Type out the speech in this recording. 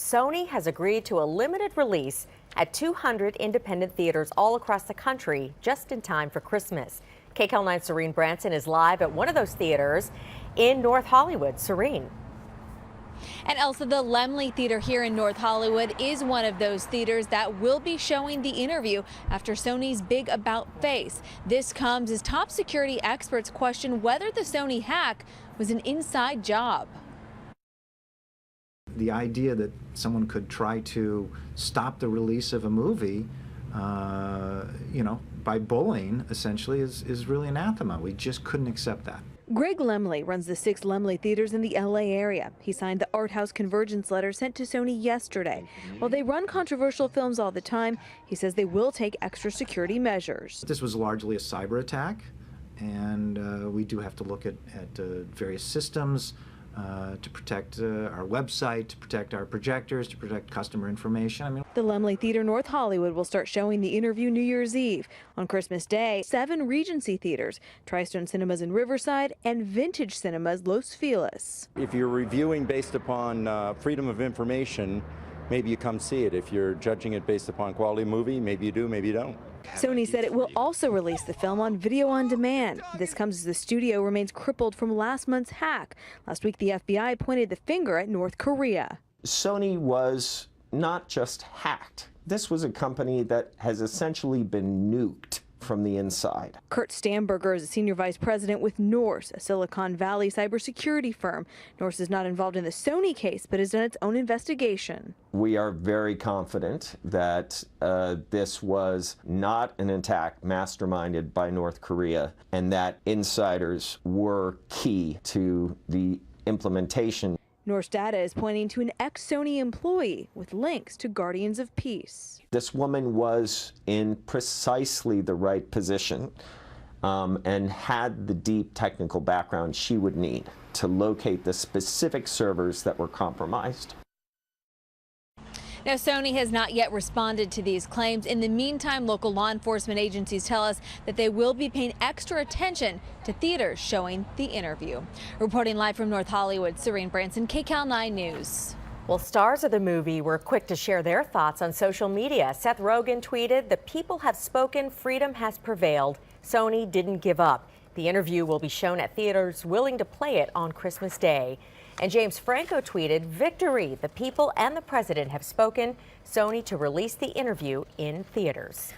Sony has agreed to a limited release at 200 independent theaters all across the country just in time for Christmas. KCAL9's Serene Branson is live at one of those theaters in North Hollywood. Serene. And Elsa, the Laemmle Theater here in North Hollywood is one of those theaters that will be showing The Interview after Sony's big about face. This comes as top security experts question whether the Sony hack was an inside job. The idea that someone could try to stop the release of a movie, by bullying, essentially, is really anathema. We just couldn't accept that. Greg Laemmle runs the 6 Laemmle theaters in the LA area. He signed the art house convergence letter sent to Sony yesterday. While they run controversial films all the time, he says they will take extra security measures. This was largely a cyber attack, and we do have to look at various systems to protect our website, to protect our projectors, to protect customer information. The Laemmle Theater North Hollywood will start showing The Interview New Year's Eve. On Christmas Day, 7 Regency theaters, TriStone Cinemas in Riverside, and Vintage Cinemas Los Feliz. If you're reviewing based upon freedom of information, maybe you come see it. If you're judging it based upon quality of movie, maybe you do, maybe you don't. Sony said it will also release the film on video on demand. This comes as the studio remains crippled from last month's hack. Last week, the FBI pointed the finger at North Korea. Sony was not just hacked. This was a company that has essentially been nuked from the inside. Kurt Stamberger is a senior vice president with Norse, a Silicon Valley cybersecurity firm. Norse is not involved in the Sony case, but has done its own investigation. We are very confident that this was not an attack masterminded by North Korea, and that insiders were key to the implementation. Norse data is pointing to an ex-Sony employee with links to Guardians of Peace. This woman was in precisely the right position and had the deep technical background she would need to locate the specific servers that were compromised. Now, Sony has not yet responded to these claims. In the meantime, local law enforcement agencies tell us that they will be paying extra attention to theaters showing The Interview. Reporting live from North Hollywood, Serene Branson, KCAL9 News. Well, stars of the movie were quick to share their thoughts on social media. Seth Rogen tweeted, "The people have spoken, freedom has prevailed. Sony didn't give up. The Interview will be shown at theaters willing to play it on Christmas Day." And James Franco tweeted, "Victory! The people and the president have spoken. Sony to release The Interview in theaters."